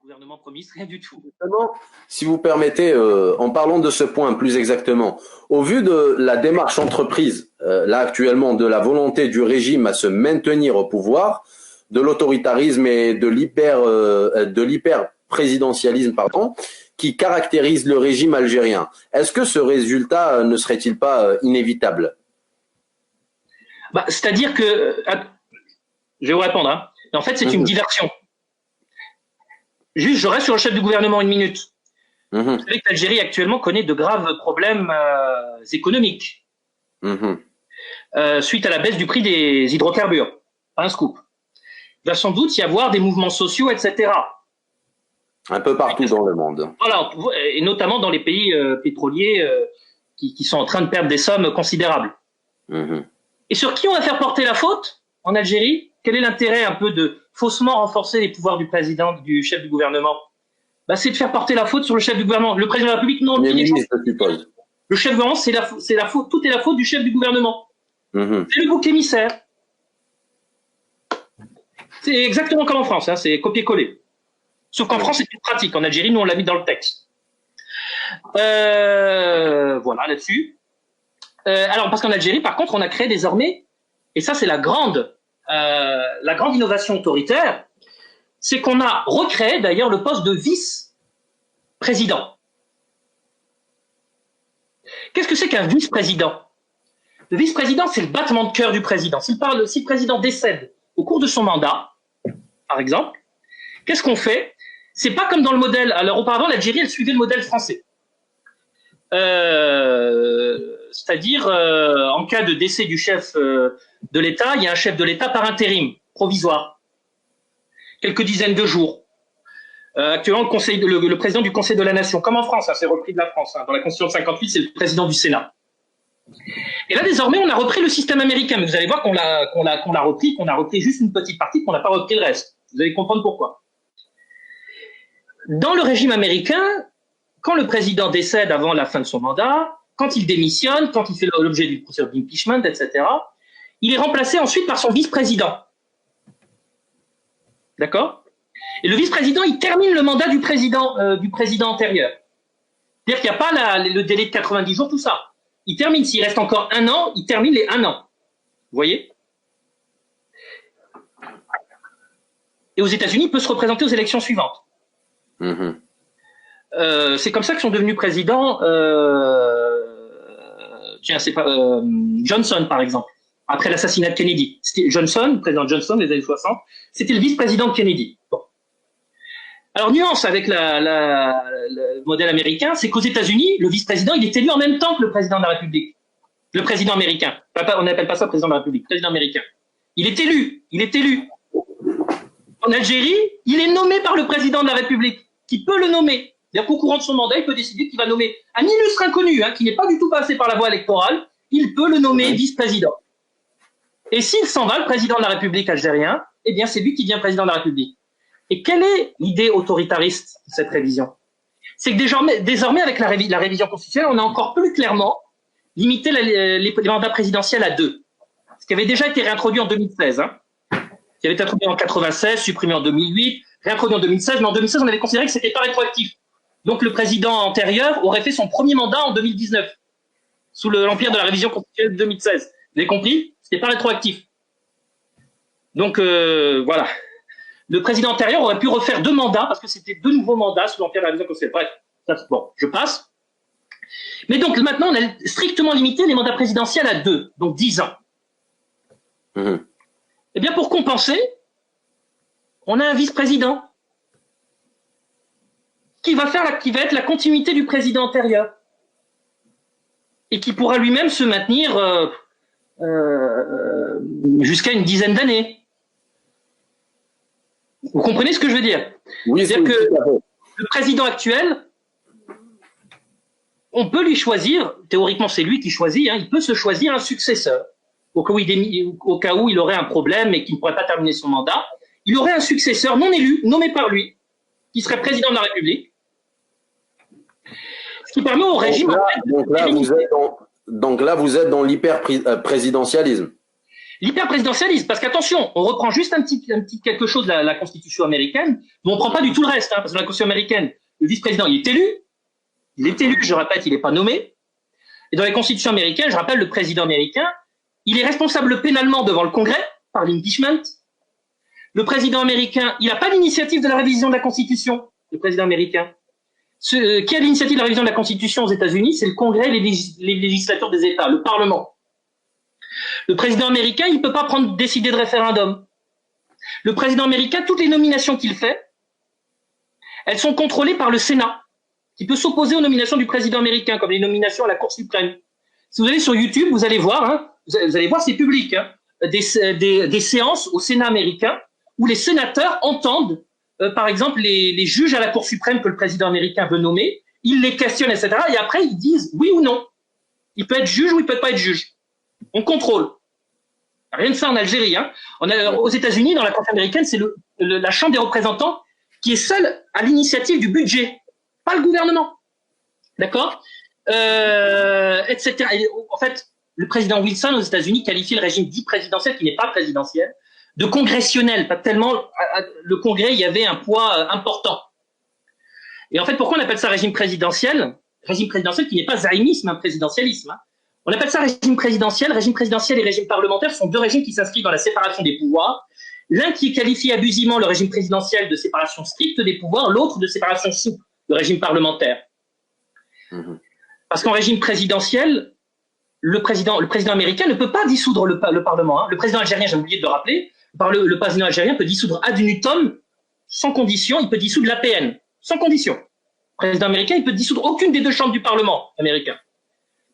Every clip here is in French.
gouvernement Premier ministre, rien du tout. Justement, si vous permettez, en parlant de ce point plus exactement, au vu de la démarche entreprise, là actuellement, de la volonté du régime à se maintenir au pouvoir, de l'autoritarisme et de l'hyper présidentialisme, pardon, qui caractérise le régime algérien, est-ce que ce résultat ne serait-il pas inévitable? C'est-à-dire que, je vais vous répondre, hein. En fait, c'est une diversion. Juste, je reste sur le chef du gouvernement une minute. Vous savez que l'Algérie actuellement connaît de graves problèmes économiques suite à la baisse du prix des hydrocarbures. Un scoop. Il va sans doute y avoir des mouvements sociaux, etc. Un peu partout dans le monde. Voilà, et notamment dans les pays pétroliers qui sont en train de perdre des sommes considérables. Et sur qui on va faire porter la faute en Algérie? Quel est l'intérêt un peu de faussement renforcer les pouvoirs du président, du chef du gouvernement? C'est de faire porter la faute sur le chef du gouvernement. Le président de la République, non. Le chef du gouvernement, c'est la faute. Tout est la faute du chef du gouvernement. C'est le bouc émissaire. C'est exactement comme en France, hein, c'est copier-coller. Sauf qu'en France, c'est plus pratique. En Algérie, nous, on l'a mis dans le texte. Voilà, là-dessus. Alors, parce qu'en Algérie, par contre, on a créé désormais, et ça, c'est la grande innovation autoritaire, c'est qu'on a recréé, d'ailleurs, le poste de vice-président. Qu'est-ce que c'est qu'un vice-président? Le vice-président, c'est le battement de cœur du président. Si le président décède au cours de son mandat, par exemple, qu'est-ce qu'on fait? C'est pas comme dans le modèle. Alors auparavant, l'Algérie, elle suivait le modèle français. C'est-à-dire, en cas de décès du chef de l'État, il y a un chef de l'État par intérim, provisoire. Quelques dizaines de jours. Actuellement, le président du Conseil de la Nation, comme en France, hein, c'est repris de la France. Hein, dans la Constitution de 58, c'est le président du Sénat. Et là, désormais, on a repris le système américain. Mais vous allez voir qu'on a repris juste une petite partie, qu'on n'a pas repris le reste. Vous allez comprendre pourquoi. Dans le régime américain, quand le président décède avant la fin de son mandat, quand il démissionne, quand il fait l'objet d'une procédure d'impeachment, etc., il est remplacé ensuite par son vice-président. D'accord? Et le vice-président, il termine le mandat du président antérieur. C'est-à-dire qu'il n'y a pas le délai de 90 jours, tout ça. Il termine, s'il reste encore un an, il termine les 1 an. Vous voyez? Et aux États-Unis, il peut se représenter aux élections suivantes. C'est comme ça que sont devenus présidents Johnson, par exemple, après l'assassinat de Kennedy. Johnson, président Johnson, des années 60, c'était le vice-président de Kennedy. Bon. Alors, nuance avec le modèle américain, c'est qu'aux États-Unis, le vice-président, il est élu en même temps que le président de la République. Le président américain. On n'appelle pas ça président de la République, président américain. Il est élu. En Algérie, il est nommé par le président de la République, qui peut le nommer. C'est-à-dire qu'au courant de son mandat, il peut décider qu'il va nommer un illustre inconnu, hein, qui n'est pas du tout passé par la voie électorale, il peut le nommer vice-président. Et s'il s'en va, le président de la République algérien, eh bien, c'est lui qui devient président de la République. Et quelle est l'idée autoritariste de cette révision? C'est que désormais, avec la révision constitutionnelle, on a encore plus clairement limité les mandats présidentiels à 2. Ce qui avait déjà été réintroduit en 2016, hein. Qui avait été introduit en 96, supprimé en 2008, réintroduit en 2016, mais en 2016, on avait considéré que c'était pas rétroactif. Donc, le président antérieur aurait fait son premier mandat en 2019, sous l'empire de la révision constitutionnelle de 2016. Vous avez compris? C'était pas rétroactif. Donc, voilà. Le président antérieur aurait pu refaire 2 mandats, parce que c'était 2 nouveaux mandats sous l'empire de la révision constitutionnelle. Bref, bon, je passe. Mais donc, maintenant, on a strictement limité les mandats présidentiels à 2, donc 10 ans. Eh bien, pour compenser, on a un vice-président qui va être la continuité du président antérieur et qui pourra lui-même se maintenir jusqu'à une dizaine d'années. Vous comprenez ce que je veux dire? Oui, c'est-à-dire que le président actuel, on peut lui choisir, théoriquement c'est lui qui choisit, hein, il peut se choisir un successeur. Au cas où il aurait un problème et qu'il ne pourrait pas terminer son mandat, il aurait un successeur non élu, nommé par lui, qui serait président de la République. Ce qui permet au régime... Donc là, vous êtes dans l'hyper-présidentialisme. L'hyper-présidentialisme, parce qu'attention, on reprend juste un petit quelque chose de la Constitution américaine, mais on prend pas du tout le reste, hein, parce que dans la Constitution américaine, le vice-président, il est élu, je répète, il n'est pas nommé. Et dans la Constitution américaine, je rappelle, le président américain, il est responsable pénalement devant le Congrès, par l'impeachment. Le président américain, il n'a pas l'initiative de la révision de la Constitution, le président américain. Qui a l'initiative de la révision de la Constitution aux États-Unis? C'est le Congrès, les législateurs des États, le Parlement. Le président américain, il ne peut pas décider de référendum. Le président américain, toutes les nominations qu'il fait, elles sont contrôlées par le Sénat, qui peut s'opposer aux nominations du président américain, comme les nominations à la Cour suprême. Si vous allez sur YouTube, vous allez voir, hein, vous allez voir, c'est public, hein, des séances au Sénat américain où les sénateurs entendent, par exemple, les juges à la Cour suprême que le président américain veut nommer, ils les questionnent, etc. Et après, ils disent oui ou non. Il peut être juge ou il peut pas être juge. On contrôle. Rien de ça en Algérie. Hein. Aux États-Unis, dans la Constitution américaine, c'est la Chambre des représentants qui est seule à l'initiative du budget, pas le gouvernement. D'accord, etc. Et, en fait, le président Wilson aux États-Unis qualifie le régime dit présidentiel, qui n'est pas présidentiel, de congressionnel. Pas tellement le Congrès, il y avait un poids important. Et en fait, pourquoi on appelle ça régime présidentiel? Régime présidentiel qui n'est pas zaïmisme, un présidentialisme. Hein. On appelle ça régime présidentiel. Régime présidentiel et régime parlementaire sont deux régimes qui s'inscrivent dans la séparation des pouvoirs. L'un qui qualifie abusivement le régime présidentiel de séparation stricte des pouvoirs, l'autre de séparation souple, le régime parlementaire. Parce qu'en régime présidentiel, le président américain ne peut pas dissoudre le Parlement. Hein. Le président algérien, j'ai oublié de le rappeler, le président algérien peut dissoudre ad unitum sans condition, il peut dissoudre l'APN sans condition. Le président américain, il peut dissoudre aucune des deux chambres du Parlement américain.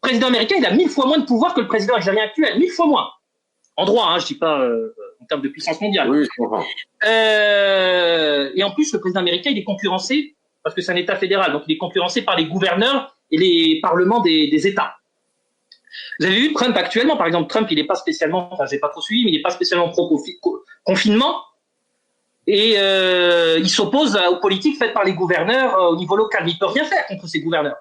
Le président américain, il a 1000 fois moins de pouvoir que le président algérien actuel, 1000 fois moins. En droit, hein, je dis pas en termes de puissance mondiale. Oui, je comprends. Et en plus, le président américain, il est concurrencé, parce que c'est un État fédéral, donc il est concurrencé par les gouverneurs et les parlements des États. Vous avez vu Trump actuellement, par exemple, Trump, il n'est pas spécialement, enfin, j'ai pas trop suivi, mais il n'est pas spécialement pro-confinement, et il s'oppose aux politiques faites par les gouverneurs au niveau local. Il peut rien faire contre ces gouverneurs.